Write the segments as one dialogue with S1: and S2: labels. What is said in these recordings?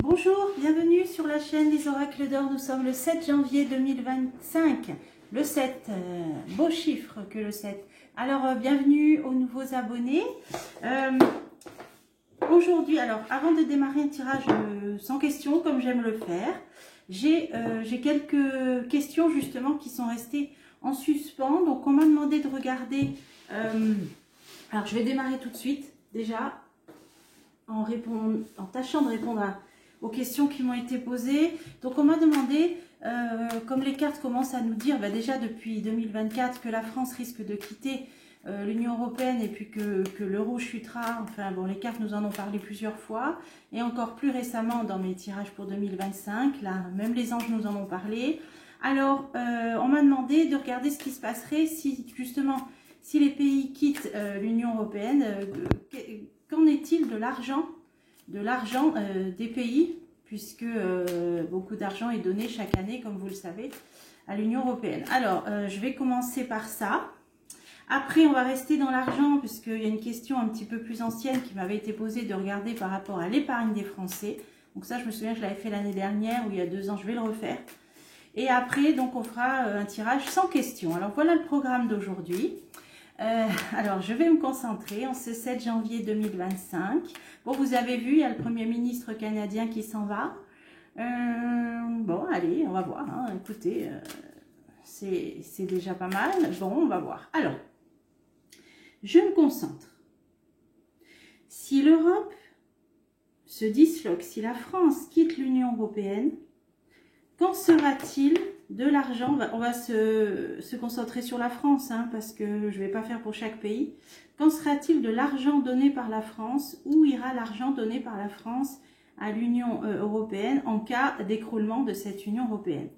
S1: Bonjour, bienvenue sur la chaîne des Oracles d'Or. Nous sommes le 7 janvier 2025. Le 7, beau chiffre que le 7. Alors, bienvenue aux nouveaux abonnés. Aujourd'hui, alors, avant de démarrer un tirage sans questions, comme j'aime le faire, j'ai quelques questions justement qui sont restées en suspens. Donc, on m'a demandé de regarder... alors, je vais démarrer tout de suite, déjà, en tâchant de répondre aux questions qui m'ont été posées. Donc on m'a demandé, comme les cartes commencent à nous dire déjà depuis 2024 que la France risque de quitter l'Union Européenne et puis que l'euro chutera, enfin bon, les cartes nous en ont parlé plusieurs fois, et encore plus récemment dans mes tirages pour 2025, là même les anges nous en ont parlé. Alors on m'a demandé de regarder ce qui se passerait si justement, si les pays quittent l'Union Européenne, qu'en est-il de l'argent des pays, puisque beaucoup d'argent est donné chaque année, comme vous le savez, à l'Union Européenne. Alors, je vais commencer par ça. Après, on va rester dans l'argent, puisqu'il y a une question un petit peu plus ancienne qui m'avait été posée de regarder par rapport à l'épargne des Français. Donc ça, je me souviens, je l'avais fait l'année dernière, ou il y a 2 ans, je vais le refaire. Et après, donc, on fera un tirage sans question. Alors, voilà le programme d'aujourd'hui. Alors, je vais me concentrer en ce 7 janvier 2025. Bon, vous avez vu, il y a le Premier ministre canadien qui s'en va. Bon, allez, on va voir. Hein. Écoutez, c'est déjà pas mal. Bon, on va voir. Alors, je me concentre. Si l'Europe se disloque, si la France quitte l'Union européenne, qu'en sera-t-il de l'argent? On va se concentrer sur la France, hein, parce que je ne vais pas faire pour chaque pays. Qu'en sera-t-il de l'argent donné par la France? Où ira l'argent donné par la France à l'Union européenne en cas d'écroulement de cette Union européenne?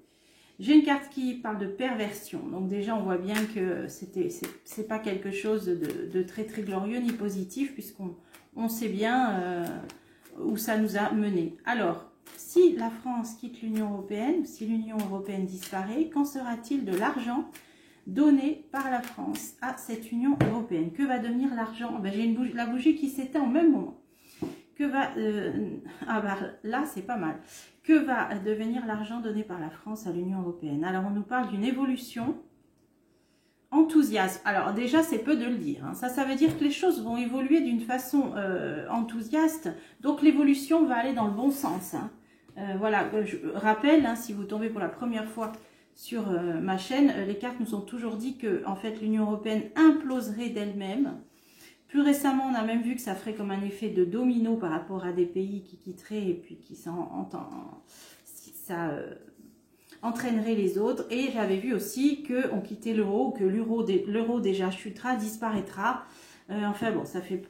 S1: J'ai une carte qui parle de perversion. Donc déjà, on voit bien que c'est pas quelque chose de très très glorieux ni positif, puisqu'on sait bien où ça nous a mené. Alors, si la France quitte l'Union européenne, si l'Union européenne disparaît, qu'en sera-t-il de l'argent donné par la France à cette Union européenne? Que va devenir l'argent? Ben, j'ai la bougie qui s'éteint au même moment. Que va... ah bah là, c'est pas mal. Que va devenir l'argent donné par la France à l'Union européenne? Alors, on nous parle d'une évolution enthousiaste. Alors déjà, c'est peu de le dire. Hein. Ça veut dire que les choses vont évoluer d'une façon enthousiaste. Donc, l'évolution va aller dans le bon sens. Hein. Voilà, je rappelle, hein, si vous tombez pour la première fois sur ma chaîne, les cartes nous ont toujours dit que en fait, l'Union européenne imploserait d'elle-même. Plus récemment, on a même vu que ça ferait comme un effet de domino par rapport à des pays qui quitteraient et puis qui ça entraînerait les autres. Et j'avais vu aussi qu'on quittait l'euro, que l'euro déjà chutera, disparaîtra. Enfin bon, ça fait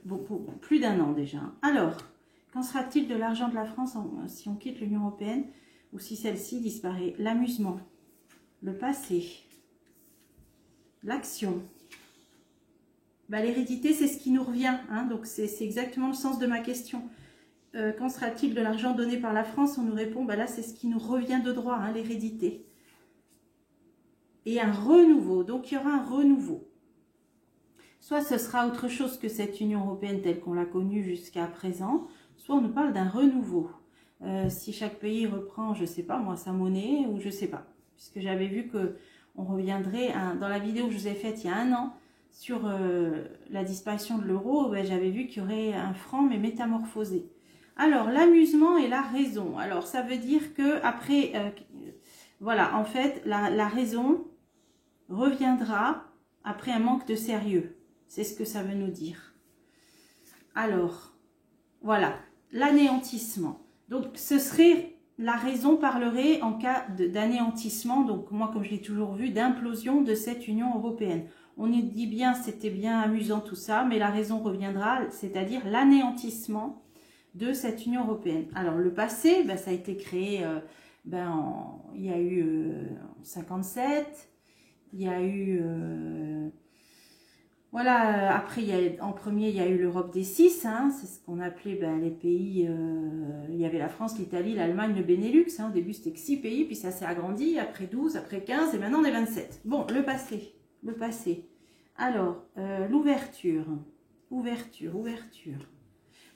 S1: plus d'1 an déjà. Alors, qu'en sera-t-il de l'argent de la France si on quitte l'Union européenne ou si celle-ci disparaît? L'amusement, le passé, l'action. Bah, l'hérédité, c'est ce qui nous revient. Hein, donc, c'est exactement le sens de ma question. Qu'en sera-t-il de l'argent donné par la France? On nous répond, bah là, c'est ce qui nous revient de droit, hein, l'hérédité. Et un renouveau. Donc, il y aura un renouveau. Soit ce sera autre chose que cette Union européenne telle qu'on l'a connue jusqu'à présent, soit on nous parle d'un renouveau. Si chaque pays reprend, je ne sais pas, moi, sa monnaie, ou je ne sais pas. Puisque j'avais vu qu'on reviendrait, dans la vidéo que je vous ai faite il y a 1 an, sur la disparition de l'euro, ben, j'avais vu qu'il y aurait un franc, mais métamorphosé. Alors, l'amusement et la raison. Alors, ça veut dire que après, voilà, en fait, la raison reviendra après un manque de sérieux. C'est ce que ça veut nous dire. Alors, voilà, l'anéantissement. Donc, ce serait, la raison parlerait en cas d'anéantissement, donc moi, comme je l'ai toujours vu, d'implosion de cette Union européenne. On nous dit bien, c'était bien amusant tout ça, mais la raison reviendra, c'est-à-dire l'anéantissement de cette Union européenne. Alors, le passé, ben, ça a été créé, il y a eu en 57, il y a eu... voilà, après, en premier, il y a eu l'Europe des 6, hein, c'est ce qu'on appelait les pays, il y avait la France, l'Italie, l'Allemagne, le Benelux, hein, au début c'était que 6 pays, puis ça s'est agrandi, après 12, après 15, et maintenant on est 27. Bon, le passé. Alors, l'ouverture, ouverture.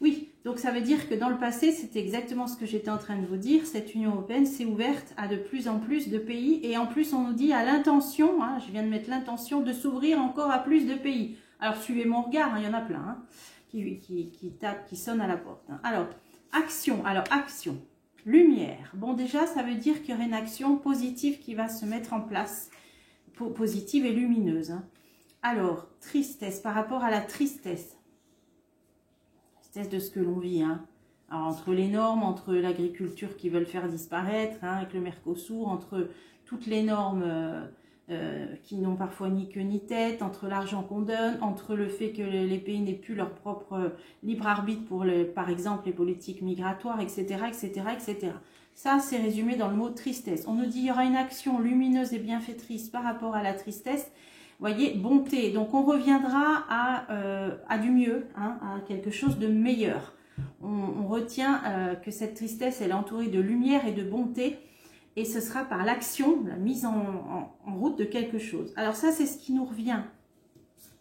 S1: Oui, donc ça veut dire que dans le passé, c'était exactement ce que j'étais en train de vous dire, cette Union européenne s'est ouverte à de plus en plus de pays, et en plus on nous dit à l'intention, hein, je viens de mettre l'intention de s'ouvrir encore à plus de pays. Alors suivez mon regard, hein, il y en a plein hein, qui tapent, qui sonnent à la porte. Hein. Alors, action, lumière. Bon déjà, ça veut dire qu'il y aurait une action positive qui va se mettre en place, positive et lumineuse. Hein. Alors, tristesse, par rapport à la tristesse de ce que l'on vit. Hein. Alors, entre les normes, entre l'agriculture qui veulent faire disparaître, hein, avec le Mercosur, entre toutes les normes qui n'ont parfois ni queue ni tête, entre l'argent qu'on donne, entre le fait que les pays n'aient plus leur propre libre arbitre pour, par exemple, les politiques migratoires, etc., etc., etc. Ça, c'est résumé dans le mot tristesse. On nous dit qu'il y aura une action lumineuse et bienfaitrice par rapport à la tristesse. Vous voyez, bonté. Donc, on reviendra à du mieux, hein, à quelque chose de meilleur. On retient que cette tristesse, elle est entourée de lumière et de bonté. Et ce sera par l'action, la mise en route de quelque chose. Alors ça, c'est ce qui nous revient.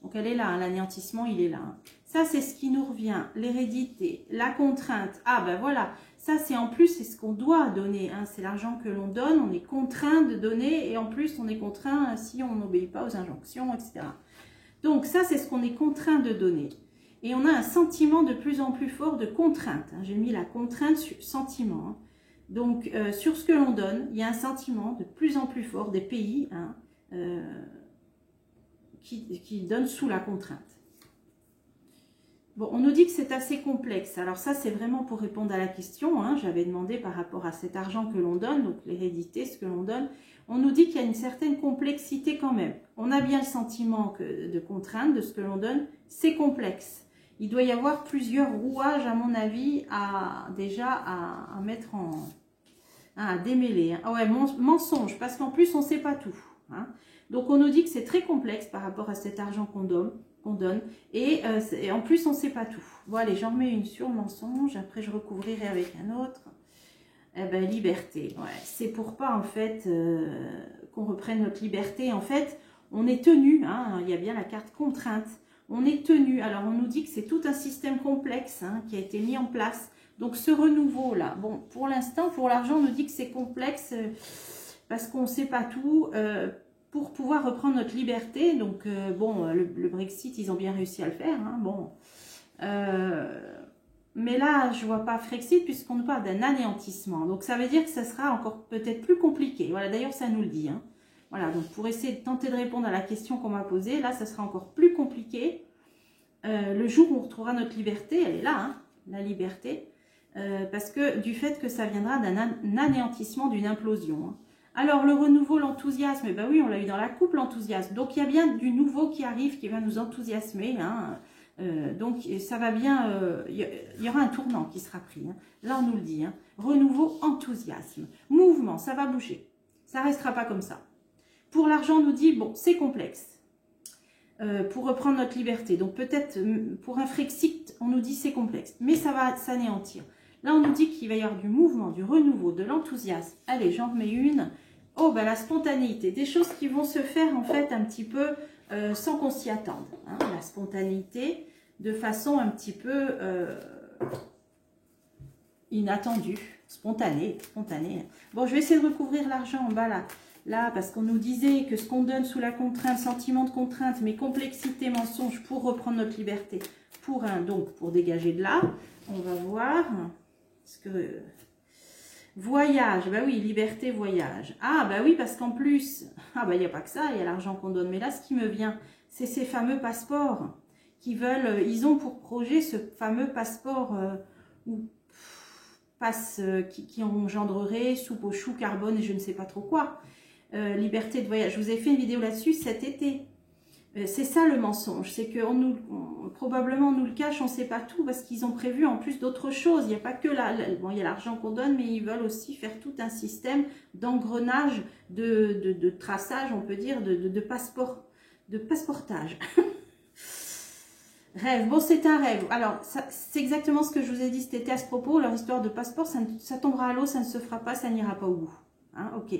S1: Donc, elle est là, hein, l'anéantissement, il est là. Hein. Ça, c'est ce qui nous revient. L'hérédité, la contrainte. Ah, ben voilà. Ça, c'est en plus, c'est ce qu'on doit donner. Hein. C'est l'argent que l'on donne. On est contraint de donner. Et en plus, on est contraint si on n'obéit pas aux injonctions, etc. Donc, ça, c'est ce qu'on est contraint de donner. Et on a un sentiment de plus en plus fort de contrainte. Hein. J'ai mis la contrainte sur sentiment. Hein. Donc, sur ce que l'on donne, il y a un sentiment de plus en plus fort des pays hein, qui donnent sous la contrainte. Bon, on nous dit que c'est assez complexe. Alors ça, c'est vraiment pour répondre à la question. Hein, j'avais demandé par rapport à cet argent que l'on donne, donc l'hérédité, ce que l'on donne. On nous dit qu'il y a une certaine complexité quand même. On a bien le sentiment de contrainte de ce que l'on donne. C'est complexe. Il doit y avoir plusieurs rouages, à mon avis, à mettre à démêler. Ah ouais, mensonge, parce qu'en plus, on ne sait pas tout. Hein. Donc, on nous dit que c'est très complexe par rapport à cet argent qu'on donne. Et en plus, on ne sait pas tout. Bon, allez, j'en remets une sur mensonge. Après, je recouvrirai avec un autre. Eh ben, liberté. Ouais, c'est pour pas, en fait, qu'on reprenne notre liberté. En fait, on est tenu. Hein, il y a bien la carte contrainte. On est tenu. Alors, on nous dit que c'est tout un système complexe hein, qui a été mis en place. Donc, ce renouveau-là, bon, pour l'instant, pour l'argent, on nous dit que c'est complexe parce qu'on ne sait pas tout. Pour pouvoir reprendre notre liberté, donc, bon, le Brexit, ils ont bien réussi à le faire. Hein, bon. Mais là, je ne vois pas Frexit puisqu'on nous parle d'un anéantissement. Donc, ça veut dire que ça sera encore peut-être plus compliqué. Voilà, d'ailleurs, ça nous le dit. Hein. Voilà, donc pour essayer de tenter de répondre à la question qu'on m'a posée, là, ça sera encore plus compliqué. Le jour où on retrouvera notre liberté, elle est là, hein, la liberté. Parce que du fait que ça viendra d'un anéantissement, d'une implosion. Hein. Alors, le renouveau, l'enthousiasme, eh ben oui, on l'a eu dans la coupe, l'enthousiasme. Donc, il y a bien du nouveau qui arrive, qui va nous enthousiasmer. Hein. Donc, ça va bien, il y aura un tournant qui sera pris. Hein. Là, on nous le dit. Hein. Renouveau, enthousiasme. Mouvement, ça va bouger. Ça ne restera pas comme ça. Pour l'argent, on nous dit, bon, c'est complexe. Pour reprendre notre liberté. Donc, peut-être, pour un Frexit, on nous dit c'est complexe. Mais ça va s'anéantir. Là, on nous dit qu'il va y avoir du mouvement, du renouveau, de l'enthousiasme. Allez, j'en remets une. Oh, ben la spontanéité. Des choses qui vont se faire, en fait, un petit peu sans qu'on s'y attende. Hein, la spontanéité, de façon un petit peu inattendue. Spontanée. Bon, je vais essayer de recouvrir l'argent en bas, là, parce qu'on nous disait que ce qu'on donne sous la contrainte, sentiment de contrainte, mais complexité, mensonge, pour reprendre notre liberté. Donc, pour dégager de là, on va voir... Voyage, bah oui, liberté, voyage. Ah, bah oui, parce qu'en plus, ah bah il n'y a pas que ça, il y a l'argent qu'on donne. Mais là, ce qui me vient, c'est ces fameux passeports qui veulent, ils ont pour projet ce fameux passeport qui engendrerait soupe aux choux, carbone et je ne sais pas trop quoi. Liberté de voyage. Je vous ai fait une vidéo là-dessus cet été. C'est ça le mensonge, c'est que probablement on nous le cache, on ne sait pas tout parce qu'ils ont prévu en plus d'autres choses. Il n'y a pas que bon, il y a l'argent qu'on donne, mais ils veulent aussi faire tout un système d'engrenage, de traçage, on peut dire, de passeportage. Rêve, bon c'est un rêve. Alors c'est exactement ce que je vous ai dit cet été à ce propos. Leur histoire de passeport, ça tombera à l'eau, ça ne se fera pas, ça n'ira pas au bout. Hein, ok.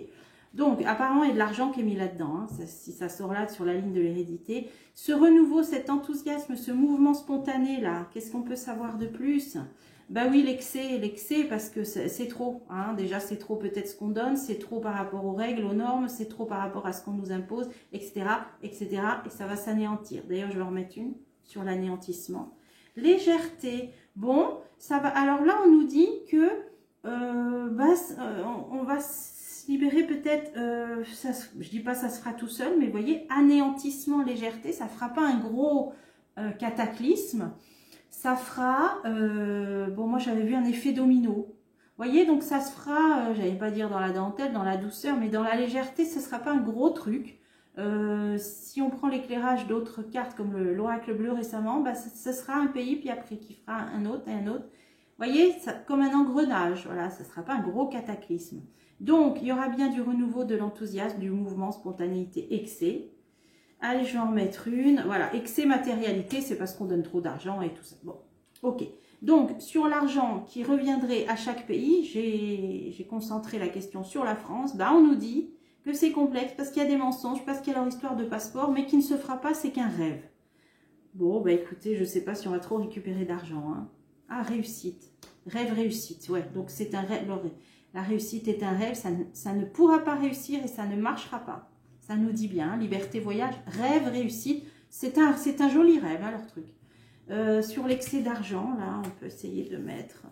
S1: Donc, apparemment, il y a de l'argent qui est mis là-dedans, hein, si ça sort là sur la ligne de l'hérédité. Ce renouveau, cet enthousiasme, ce mouvement spontané là, qu'est-ce qu'on peut savoir de plus? Ben oui, l'excès, parce que c'est trop. Hein. Déjà, c'est trop peut-être ce qu'on donne, c'est trop par rapport aux règles, aux normes, c'est trop par rapport à ce qu'on nous impose, etc., etc. Et ça va s'anéantir. D'ailleurs, je vais en remettre une sur l'anéantissement. Légèreté. Bon, ça va. Alors là, on nous dit que on va se libérer peut-être. Je dis pas ça se fera tout seul, mais vous voyez, anéantissement, légèreté, ça fera pas un gros cataclysme. Ça fera, bon moi j'avais vu un effet domino. Vous voyez, donc ça se fera, j'allais pas dire dans la dentelle, dans la douceur, mais dans la légèreté, ce ne sera pas un gros truc. Si on prend l'éclairage d'autres cartes, comme l'oracle bleu récemment, bah, ce sera un pays, puis après qui fera un autre et un autre. Vous voyez, ça, comme un engrenage, voilà, ce ne sera pas un gros cataclysme. Donc, il y aura bien du renouveau, de l'enthousiasme, du mouvement, spontanéité, excès. Allez, je vais en mettre une. Voilà, excès matérialité, c'est parce qu'on donne trop d'argent et tout ça. Bon, ok. Donc, sur l'argent qui reviendrait à chaque pays, j'ai concentré la question sur la France. Ben, on nous dit que c'est complexe parce qu'il y a des mensonges, parce qu'il y a leur histoire de passeport, mais qui ne se fera pas, c'est qu'un rêve. Bon, ben écoutez, je ne sais pas si on va trop récupérer d'argent. Hein. Ah, réussite. Rêve, réussite. Ouais, donc c'est un rêve. La réussite est un rêve, ça ne pourra pas réussir et ça ne marchera pas. Ça nous dit bien, liberté, voyage, rêve, réussite. C'est un joli rêve, hein, leur truc. Sur l'excès d'argent, là, on peut essayer de mettre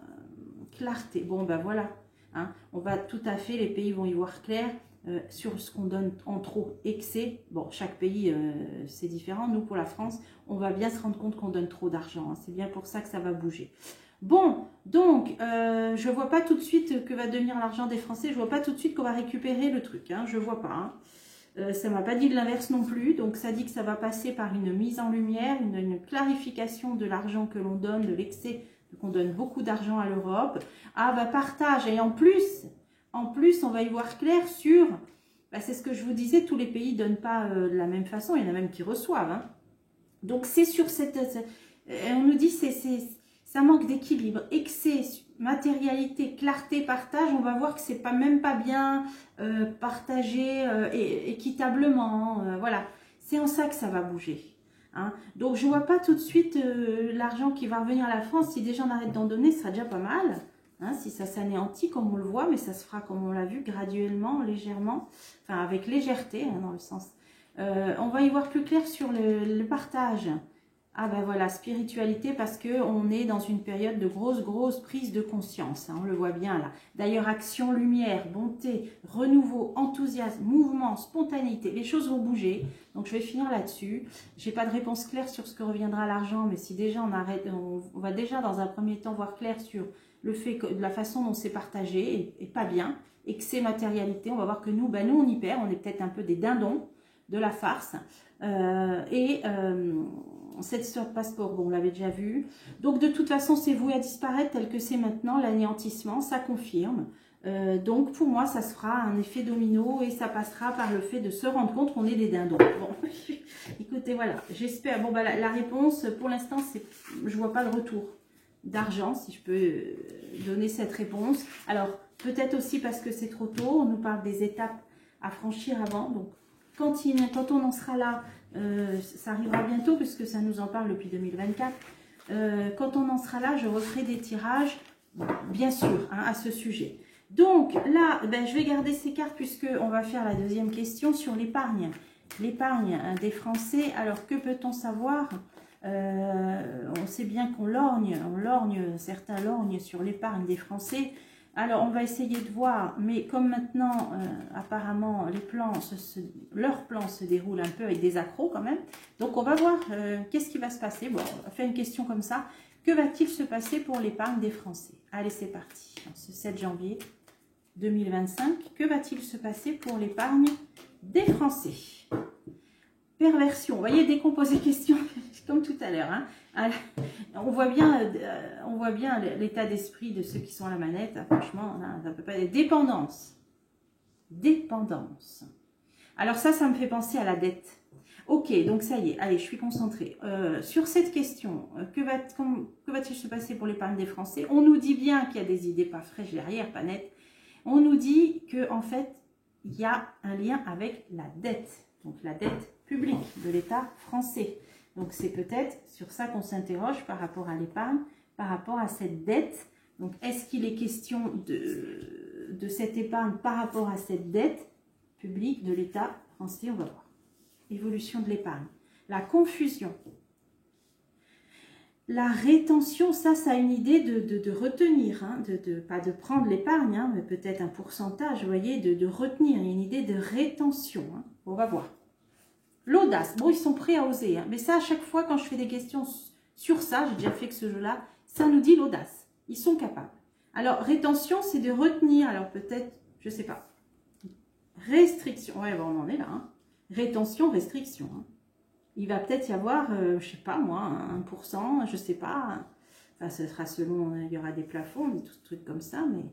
S1: clarté. Bon, ben voilà. Hein, on va tout à fait, les pays vont y voir clair sur ce qu'on donne en trop, excès. Bon, chaque pays, c'est différent. Nous, pour la France, on va bien se rendre compte qu'on donne trop d'argent. Hein. C'est bien pour ça que ça va bouger. Bon, donc, je ne vois pas tout de suite que va devenir l'argent des Français. Je ne vois pas tout de suite qu'on va récupérer le truc. Hein, je ne vois pas. Hein. Ça ne m'a pas dit de l'inverse non plus, donc ça dit que ça va passer par une mise en lumière, une clarification de l'argent que l'on donne, de l'excès, qu'on donne beaucoup d'argent à l'Europe. Ah bah partage, et en plus, on va y voir clair sur, bah, c'est ce que je vous disais, tous les pays ne donnent pas de la même façon, il y en a même qui reçoivent. Hein. Donc c'est sur on nous dit ça manque d'équilibre, excès, matérialité, clarté, partage, on va voir que c'est même pas bien partagé équitablement, voilà. C'est en ça que ça va bouger. Hein. Donc je vois pas tout de suite l'argent qui va revenir à la France. Si déjà on arrête d'en donner, ce sera déjà pas mal. Hein, si ça s'anéantit comme on le voit, mais ça se fera comme on l'a vu, graduellement, légèrement, enfin avec légèreté, hein, dans le sens. On va y voir plus clair sur le partage. Ah ben voilà, spiritualité, parce qu'on est dans une période de grosse prise de conscience, hein, on le voit bien là. D'ailleurs, action, lumière, bonté, renouveau, enthousiasme, mouvement, spontanéité, les choses vont bouger. Donc je vais finir là-dessus. J'ai pas de réponse claire sur ce que reviendra l'argent, mais si déjà on va déjà dans un premier temps voir clair sur le fait que de la façon dont c'est partagé et pas bien, et que c'est matérialité, on va voir que nous on y perd, on est peut-être un peu des dindons de la farce. Cette histoire de passeport, bon, on l'avait déjà vu. Donc, de toute façon, c'est voué à disparaître tel que c'est maintenant, l'anéantissement, ça confirme. Donc, pour moi, ça se fera un effet domino et ça passera par le fait de se rendre compte qu'on est des dindons. Bon, écoutez, voilà, j'espère. Bon, bah, la réponse, pour l'instant, c'est, je vois pas le retour d'argent, si je peux donner cette réponse. Alors, peut-être aussi parce que c'est trop tôt, on nous parle des étapes à franchir avant, donc quand on en sera là, ça arrivera bientôt puisque ça nous en parle depuis 2024. Quand on en sera là, je referai des tirages, bien sûr, hein, à ce sujet. Donc là, ben, je vais garder ces cartes puisqu'on va faire la deuxième question sur l'épargne. L'épargne des Français. Alors, que peut-on savoir? On sait bien qu'on lorgne, certains lorgnent sur l'épargne des Français. Alors, on va essayer de voir, mais comme maintenant, apparemment, leurs plans se déroulent un peu avec des accros quand même. Donc, on va voir qu'est-ce qui va se passer. Bon, on va faire une question comme ça. Que va-t-il se passer pour l'épargne des Français? Allez, c'est parti. Ce 7 janvier 2025, que va-t-il se passer pour l'épargne des Français? Perversion. Vous voyez, décomposer question, comme tout à l'heure. Hein. On voit bien l'état d'esprit de ceux qui sont à la manette. Franchement, ça peut pas être dépendance. Dépendance. Alors ça me fait penser à la dette. Ok, donc ça y est. Allez, je suis concentrée. Sur cette question, que va-t-il se passer pour l'épargne des Français? On nous dit bien qu'il y a des idées pas fraîches derrière, pas nettes. On nous dit que, en fait, il y a des idées, mais que il y a un lien avec la dette, donc la dette publique de l'État français. Donc c'est peut-être sur ça qu'on s'interroge par rapport à l'épargne, par rapport à cette dette. Donc est-ce qu'il est question de cette épargne par rapport à cette dette publique de l'État français? On va voir. Évolution de l'épargne. La confusion. La rétention, ça a une idée de retenir, hein, pas de prendre l'épargne, hein, mais peut-être un pourcentage, vous voyez, de retenir. Il y a une idée de rétention. Hein. On va voir. L'audace. Bon, ils sont prêts à oser. Hein, mais ça, à chaque fois, quand je fais des questions sur ça, j'ai déjà fait que ce jeu-là, ça nous dit l'audace. Ils sont capables. Alors, rétention, c'est de retenir. Alors, peut-être, je ne sais pas. Restriction. Ouais, bon, on en est là. Hein. Rétention, restriction. Hein. Il va peut-être y avoir, je ne sais pas moi, 1%, je ne sais pas. Enfin, ce sera selon, il y aura des plafonds, des trucs comme ça. Mais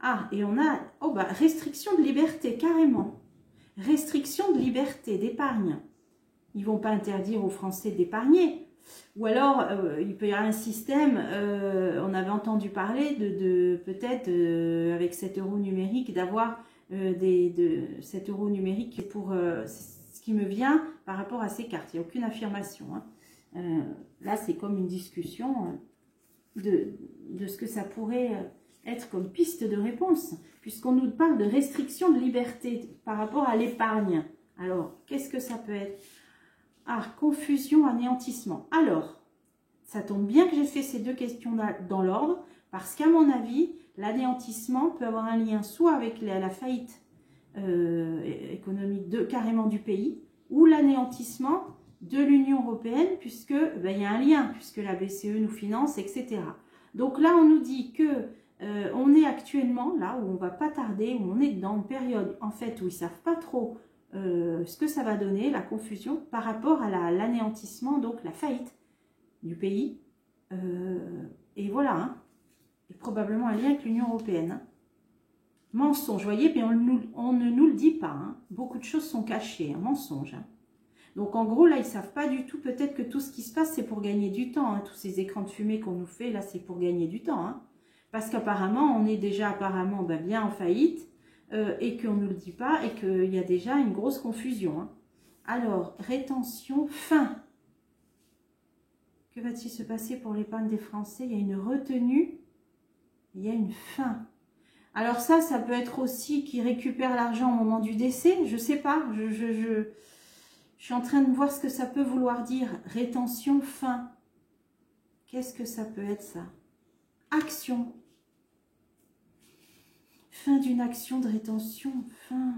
S1: ah, et on a, oh bah, restriction de liberté, carrément. Restriction de liberté, d'épargne. Ils ne vont pas interdire aux Français d'épargner. Ou alors, il peut y avoir un système, on avait entendu parler de peut-être, avec 7 € numériques, d'avoir 7 € numériques pour... ce qui me vient par rapport à ces cartes. Il n'y a aucune affirmation. Hein. Là, c'est comme une discussion de ce que ça pourrait être comme piste de réponse, puisqu'on nous parle de restriction de liberté par rapport à l'épargne. Alors, qu'est-ce que ça peut être? Ah, confusion, anéantissement. Alors, ça tombe bien que j'ai fait ces deux questions-là dans l'ordre, parce qu'à mon avis, l'anéantissement peut avoir un lien soit avec la faillite économique carrément du pays, ou l'anéantissement de l'Union européenne, puisque il y a un lien, puisque la BCE nous finance, etc. Donc là, on nous dit que on est actuellement là où on va pas tarder, où on est dans une période en fait où ils savent pas trop ce que ça va donner, la confusion par rapport à l'anéantissement, donc la faillite du pays. Et voilà, hein. Et probablement un lien avec l'Union européenne. Hein. Mensonge, vous voyez, mais on ne nous le dit pas. Hein. Beaucoup de choses sont cachées, hein, mensonge. Hein. Donc en gros, là, ils ne savent pas du tout, peut-être que tout ce qui se passe, c'est pour gagner du temps. Hein. Tous ces écrans de fumée qu'on nous fait, là, c'est pour gagner du temps. Hein. Parce qu'apparemment, on est déjà bien en faillite, et qu'on ne nous le dit pas, et qu'il y a déjà une grosse confusion. Hein. Alors, rétention, fin. Que va-t-il se passer pour l'épargne des Français? Il y a une retenue, il y a une fin. Alors ça peut être aussi qu'ils récupèrent l'argent au moment du décès, je ne sais pas, je suis en train de voir ce que ça peut vouloir dire. Rétention, fin. Qu'est-ce que ça peut être ça? Action. Fin d'une action de rétention, fin.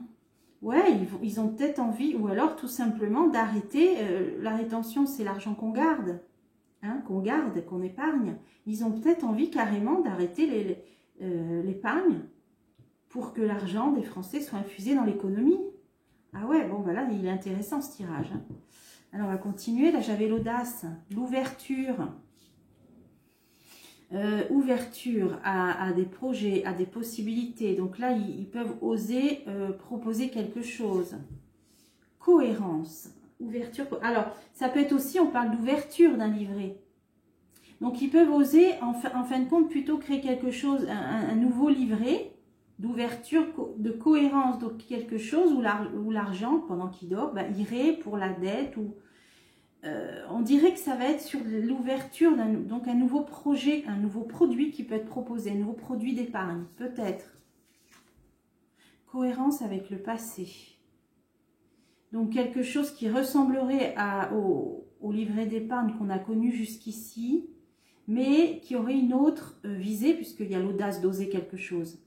S1: Ouais, ils ont peut-être envie, ou alors tout simplement d'arrêter, la rétention c'est l'argent qu'on garde, hein, qu'on épargne. Ils ont peut-être envie carrément d'arrêter l'épargne pour que l'argent des Français soit infusé dans l'économie. Ah ouais, bon, voilà, il est intéressant ce tirage. Hein. Alors, on va continuer. Là, j'avais l'audace, l'ouverture. Ouverture à des projets, à des possibilités. Donc là, ils peuvent oser proposer quelque chose. Cohérence, ouverture. Alors, ça peut être aussi, on parle d'ouverture d'un livret. Donc, ils peuvent oser, en fin de compte, plutôt créer quelque chose, un nouveau livret d'ouverture, de cohérence, donc quelque chose où l'argent, pendant qu'il dort, irait pour la dette. Ou on dirait que ça va être sur l'ouverture donc un nouveau projet, un nouveau produit qui peut être proposé, un nouveau produit d'épargne, peut-être. Cohérence avec le passé. Donc, quelque chose qui ressemblerait au livret d'épargne qu'on a connu jusqu'ici, mais qui aurait une autre visée, puisqu'il y a l'audace d'oser quelque chose,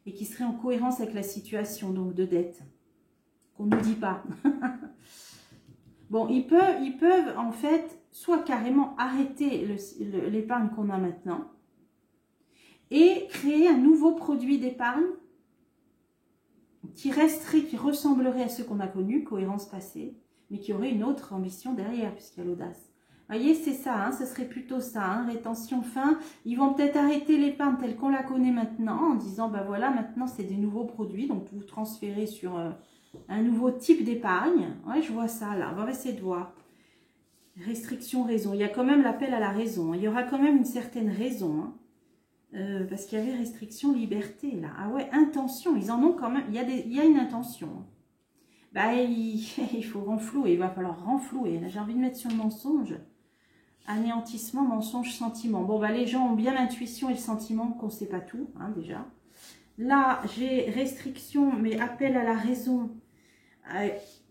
S1: et qui serait en cohérence avec la situation donc de dette, qu'on ne nous dit pas. Bon, ils peuvent en fait soit carrément arrêter l'épargne qu'on a maintenant et créer un nouveau produit d'épargne qui ressemblerait à ce qu'on a connu, cohérence passée, mais qui aurait une autre ambition derrière, puisqu'il y a l'audace. Vous voyez, c'est ça, hein, ce serait plutôt ça, hein, rétention, fin. Ils vont peut-être arrêter l'épargne telle qu'on la connaît maintenant, en disant, voilà, maintenant c'est des nouveaux produits, donc vous transférez sur un nouveau type d'épargne. Ouais, je vois ça là, on va essayer de voir. Restriction, raison, il y a quand même l'appel à la raison, il y aura quand même une certaine raison. Hein. Parce qu'il y avait restriction, liberté, là. Ah ouais, intention, ils en ont quand même, il y a une intention. Bah, il faut renflouer, il va falloir renflouer. J'ai envie de mettre sur le mensonge. Anéantissement, mensonge, sentiment. Bon, bah, les gens ont bien l'intuition et le sentiment qu'on ne sait pas tout, hein, déjà. Là, j'ai restriction, mais appel à la raison,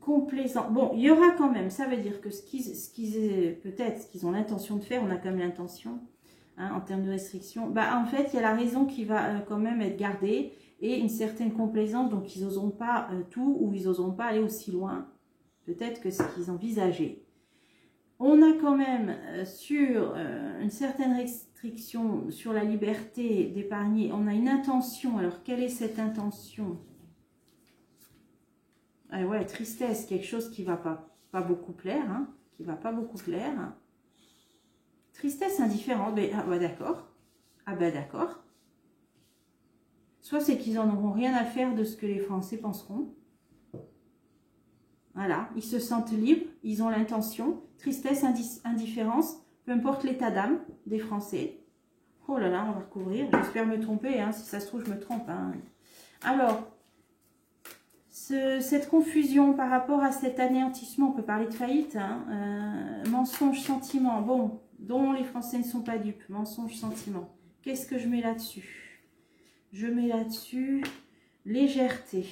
S1: complaisant. Bon, il y aura quand même, ça veut dire que peut-être ce qu'ils ont l'intention de faire, on a quand même l'intention, hein, en termes de restriction. Bah, en fait, il y a la raison qui va quand même être gardée et une certaine complaisance, donc ils n'oseront pas tout ou ils n'oseront pas aller aussi loin, peut-être que ce qu'ils envisageaient. On a quand même sur une certaine restriction sur la liberté d'épargner, on a une intention. Alors, quelle est cette intention? Ah ouais, tristesse, quelque chose qui ne va pas beaucoup plaire, hein, qui va pas beaucoup plaire. Tristesse indifférente, mais, ah bah d'accord, ah bah d'accord. Soit c'est qu'ils n'en auront rien à faire de ce que les Français penseront. Voilà, ils se sentent libres, ils ont l'intention. Tristesse, indifférence, peu importe l'état d'âme des Français. Oh là là, on va recouvrir. J'espère me tromper, hein, si ça se trouve, je me trompe. Hein. Alors, cette confusion par rapport à cet anéantissement, on peut parler de faillite, hein, mensonge, sentiment, bon, dont les Français ne sont pas dupes, mensonge, sentiment. Qu'est-ce que je mets là-dessus? Je mets là-dessus légèreté.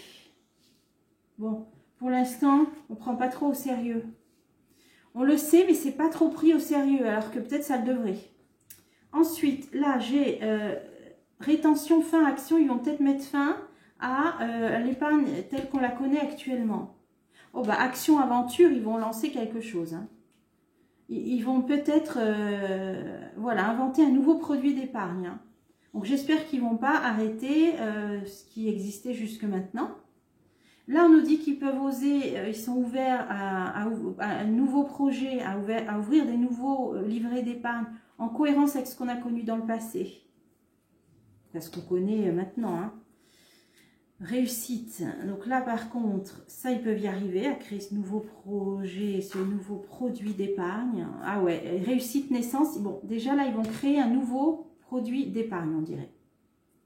S1: Bon, pour l'instant, on ne prend pas trop au sérieux. On le sait, mais c'est pas trop pris au sérieux, alors que peut-être ça le devrait. Ensuite, là, j'ai rétention, fin, action. Ils vont peut-être mettre fin à l'épargne telle qu'on la connaît actuellement. Oh, bah, action, aventure, ils vont lancer quelque chose. Hein. Ils vont peut-être voilà, inventer un nouveau produit d'épargne. Hein. Donc, j'espère qu'ils ne vont pas arrêter ce qui existait jusque maintenant. Là, on nous dit qu'ils peuvent oser, ils sont ouverts à un nouveau projet, à ouvrir des nouveaux livrets d'épargne en cohérence avec ce qu'on a connu dans le passé. Ce qu'on connaît maintenant. Hein. Réussite. Donc là, par contre, ça, ils peuvent y arriver, à créer ce nouveau projet, ce nouveau produit d'épargne. Ah ouais, réussite, naissance. Bon, déjà là, ils vont créer un nouveau produit d'épargne, on dirait.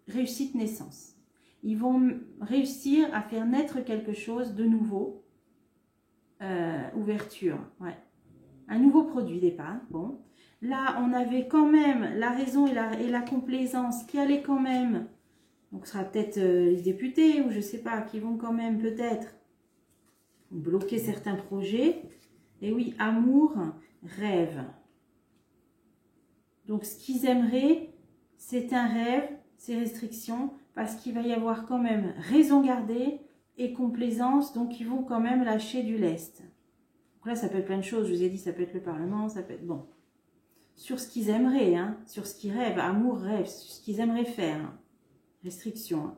S1: Réussite, naissance. Ils vont réussir à faire naître quelque chose de nouveau. Ouverture, ouais. Un nouveau produit d'épargne, bon. Là, on avait quand même la raison et la complaisance qui allaient quand même, donc ce sera peut-être les députés ou je ne sais pas, qui vont quand même peut-être bloquer certains projets. Et oui, amour, rêve. Donc, ce qu'ils aimeraient, c'est un rêve, c'est restrictions, parce qu'il va y avoir quand même raison gardée et complaisance, donc ils vont quand même lâcher du lest. Donc là, ça peut être plein de choses, je vous ai dit, ça peut être le Parlement, ça peut être... Bon, sur ce qu'ils aimeraient, hein, sur ce qu'ils rêvent, amour, rêve, sur ce qu'ils aimeraient faire, hein. Restriction. Hein.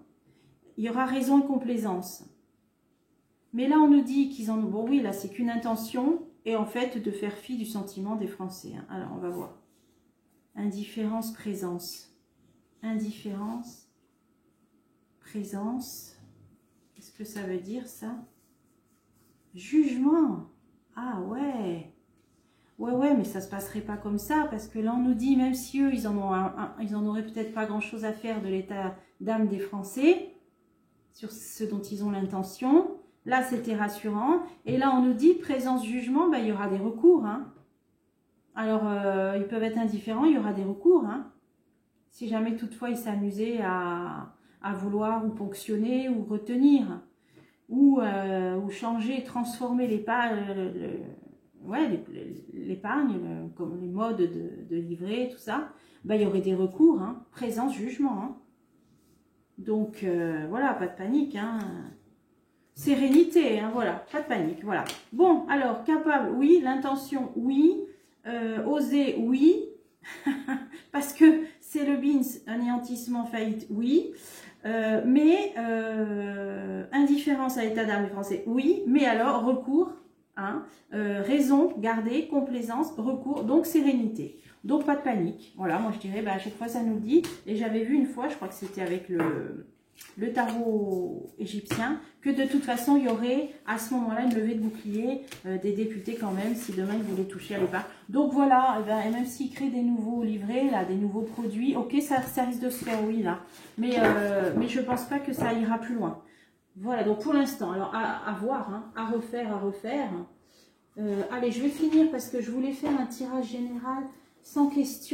S1: Il y aura raison et complaisance. Mais là, on nous dit qu'ils en ont... Bon, oui, là, c'est qu'une intention, et en fait, de faire fi du sentiment des Français. Hein. Alors, on va voir. Indifférence, présence. Indifférence, présence. Qu'est-ce que ça veut dire, ça? Jugement. Ah, ouais. Ouais, mais ça ne se passerait pas comme ça, parce que là, on nous dit, même si eux, ils en auraient peut-être pas grand-chose à faire de l'état d'âme des Français, sur ce dont ils ont l'intention, là, c'était rassurant. Et là, on nous dit, présence, jugement, ben, il y aura des recours. Hein. Alors, ils peuvent être indifférents, il y aura des recours. Hein. Si jamais, toutefois, ils s'amusaient à vouloir ou ponctionner ou retenir, ou changer, transformer l'épargne, comme les modes de livret, tout ça, ben, il y aurait des recours, hein, présence, jugement. Hein. Donc, voilà, pas de panique. Hein. Sérénité, hein, voilà, pas de panique. Voilà. Bon, alors, capable, oui. L'intention, oui. Oser, oui. Parce que c'est le BINS, anéantissement, faillite, oui. Mais indifférence à l'état d'âme des Français, oui. Mais alors, recours. Hein, raison, garder, complaisance, recours, donc sérénité. Donc pas de panique. Voilà, moi je dirais, bah, à chaque fois ça nous dit, et j'avais vu une fois, je crois que c'était avec le tarot égyptien, que de toute façon, il y aurait à ce moment-là une levée de bouclier des députés quand même, si demain ils voulaient toucher à l'épargne. Donc voilà, et même s'ils créent des nouveaux livrets, là, des nouveaux produits, ok, ça risque de se faire, oui, là. Mais je pense pas que ça ira plus loin. Voilà, donc pour l'instant, alors à voir, hein, à refaire. Allez, je vais finir parce que je voulais faire un tirage général sans question.